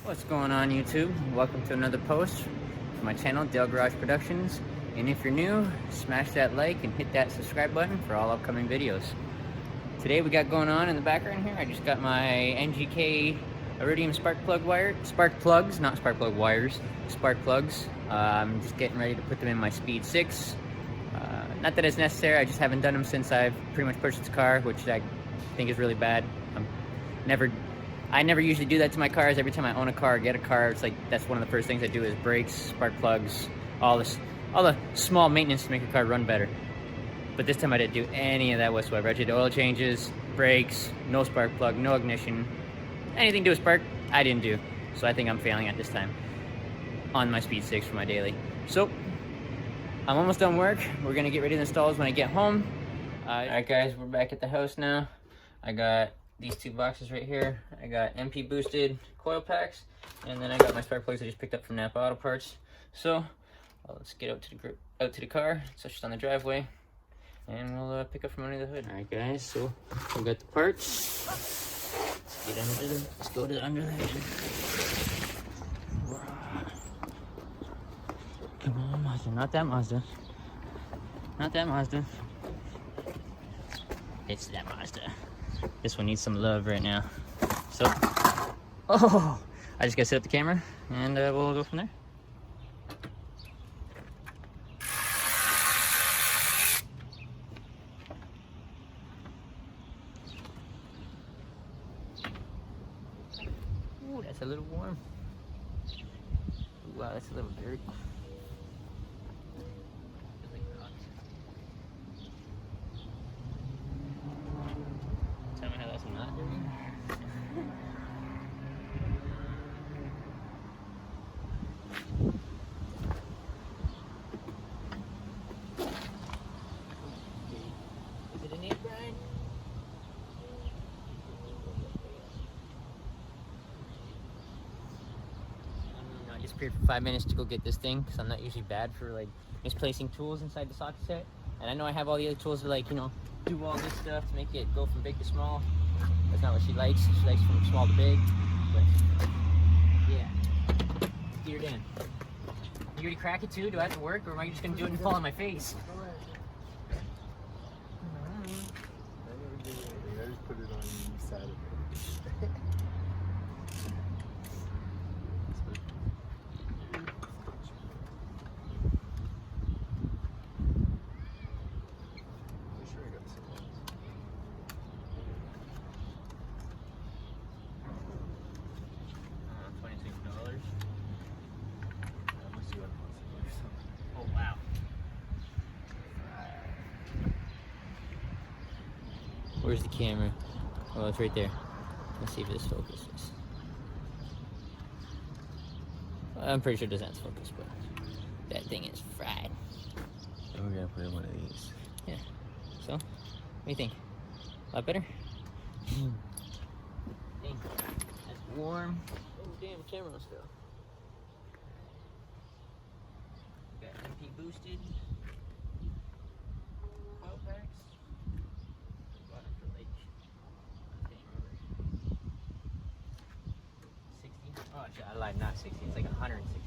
What's going on, YouTube? Welcome to another post from my channel, DellGarage Productions. And if you're new, smash that like and hit that subscribe button for all upcoming videos. Today we got going on in the background here, I just got my NGK Iridium spark plug wire, spark plugs, not spark plug wires, spark plugs. I'm just getting ready to put them in my Speed 6. Not that it's necessary, I just haven't done them since I've pretty much purchased a car, which I think is really bad. I never usually do that to my cars. Every time I own a car or get a car, it's like that's one of the first things I do is brakes, spark plugs, all the small maintenance to make a car run better. But this time I didn't do any of that whatsoever. I did oil changes, brakes, no spark plug, no ignition. Anything to do with spark, I didn't do. So I think I'm failing at this time on my Speed 6 for my daily. So I'm almost done work. We're gonna get ready to install this when I get home. Alright guys, we're back at the house now. I got these two boxes right here. I got MP boosted coil packs, and then I got my spark plugs I just picked up from Napa Auto Parts. So let's get out to the car. So it's just on the driveway, and we'll pick up from under the hood. All right, guys. So we got the parts. Let's go to under the hood. Come on, Mazda. Not that Mazda. Not that Mazda. It's that Mazda. This one needs some love right now. So, I just gotta set up the camera and we'll go from there. Ooh, that's a little warm. Ooh, wow, that's a little dirty. Tell me how that's not dirty. Is it a neat grind? I just appeared for 5 minutes to go get this thing because I'm not usually bad for like misplacing tools inside the socket set. And I know I have all the other tools to like, you know, do all this stuff to make it go from big to small. That's not what she likes. She likes from small to big. But yeah, geared in. You already crack it too? Do I have to work, or am I just gonna do it and fall on my face? I never did anything. I just put it on Saturday. Oh wow. Where's the camera? Oh, it's right there. Let's see if this focuses. I'm pretty sure it doesn't focus, but that thing is fried. Oh, we gotta put in one of these. Yeah. So, what do you think? A lot better? Dang, that's warm. Oh, damn, camera still. Got MP boosted coil packs. Bought them for like, I can't remember. 60? Oh, I lied, not 60. It's like 160.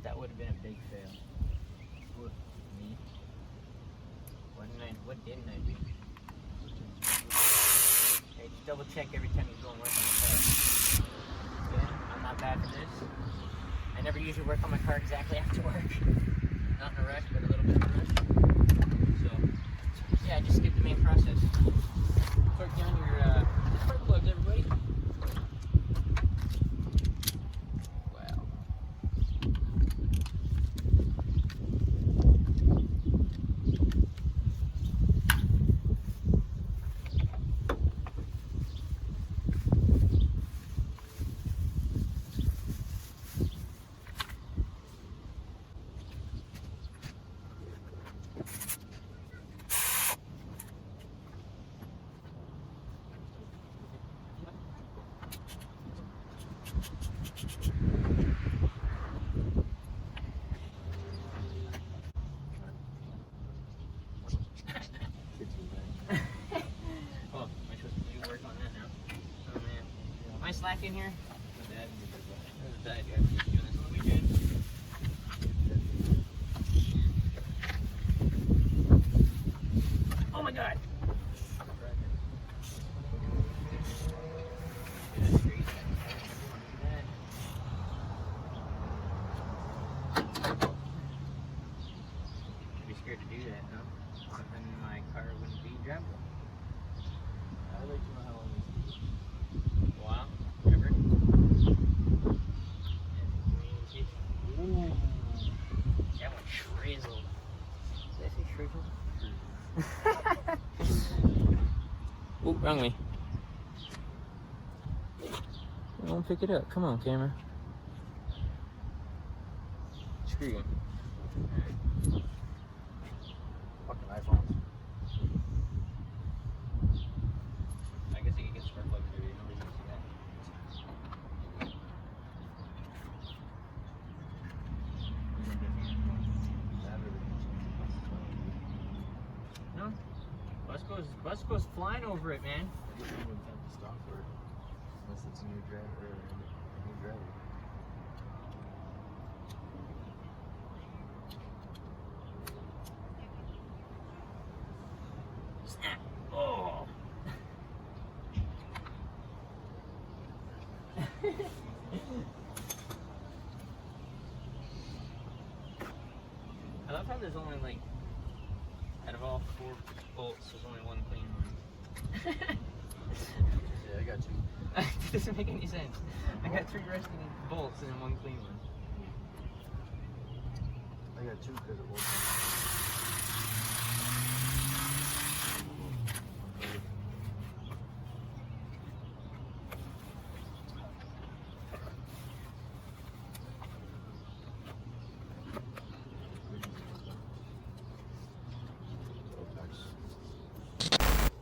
That would have been a big fail. Ooh, me. What didn't I do? Hey, just double check every time you go and work on the car. Okay, I'm not bad for this. I never usually work on my car exactly after work. Not in a rush, but a little bit in a rush. So, yeah, just skip the main process. Torque down your spark plugs, everybody. leak in here? There's a bad guy doing this on the weekend. Oh my god! I'd be scared to do that, huh? But then my car wouldn't be drivable. I'd like to know how long this is. Wow. Ever? Ooh. That one shrizzled. Did I say shrizzled? Oop, wrong way. Don't pick it up. Come on, camera. Screw you. Fucking iPhones. I guess you can get spark plugs maybe. Nobody's gonna see that. No? Bus goes flying over it, man. I just wouldn't have to stop for it. Unless it's a new driver or a new driver. Snap. Oh. I love how there's only like, out of all 4 bolts, there's only one clean one. Yeah, I got two. That doesn't make any sense. I got 3 rusty bolts and then 1 clean one. I got two because it won't.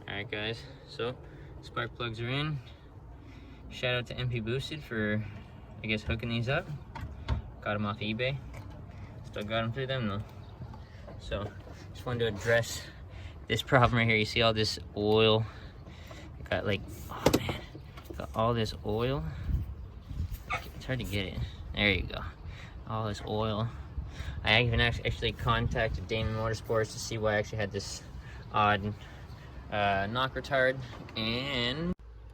Alright guys, so spark plugs are in. Shout out to MP Boosted for, I guess, hooking these up. Got them off eBay. Still got them through them though. So, just wanted to address this problem right here. You see all this oil? Got like, oh man, got all this oil. It's hard to get it. There you go. All this oil. I even actually contacted Damon Motorsports to see why I actually had this odd knock retard, and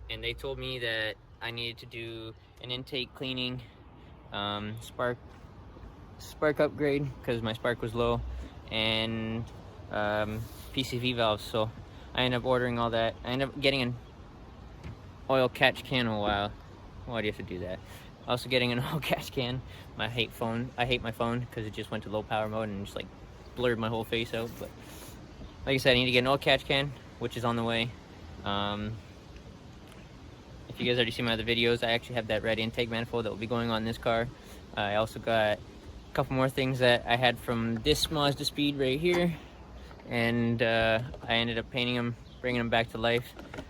they told me that I needed to do an intake cleaning, spark upgrade because my spark was low, and PCV valves. So I ended up ordering all that. I ended up getting an oil catch can. A while. Why do you have to do that? Also getting an oil catch can. I hate my phone because it just went to low power mode and just like blurred my whole face out. But like I said, I need to get an oil catch can, which is on the way. If you guys already seen my other videos, I actually have that red intake manifold that will be going on this car. I also got a couple more things that I had from this Mazdaspeed right here, and I ended up painting them, bringing them back to life,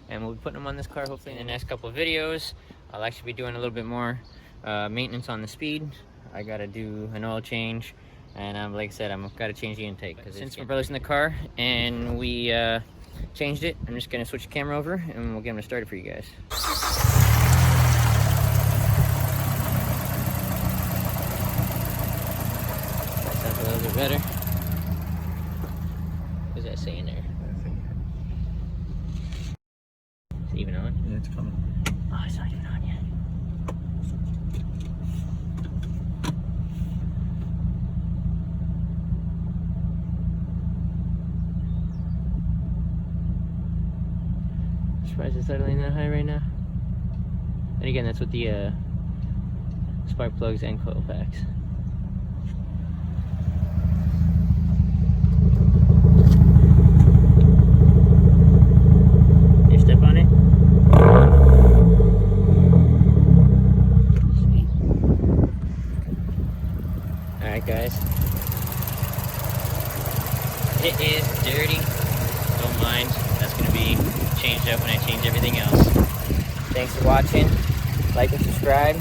and we'll be putting them on this car hopefully in the next couple of videos. I'll actually be doing a little bit more maintenance on the speed. I gotta do an oil change, and like I said, I've gotta change the intake. Since my brother's in the car and we changed it, I'm just gonna switch the camera over and we'll get him started for you guys. That sounds a little bit better. What does that say in there? Is it even on? Yeah, it's coming. Oh, it's not even on yet. Surprised it's settling that high right now. And again, that's with the spark plugs and coil packs. You step on it? Sweet. Alright guys. It is dirty. Don't mind. That's going to be changed up when I change everything else. Thanks for watching. Like and subscribe.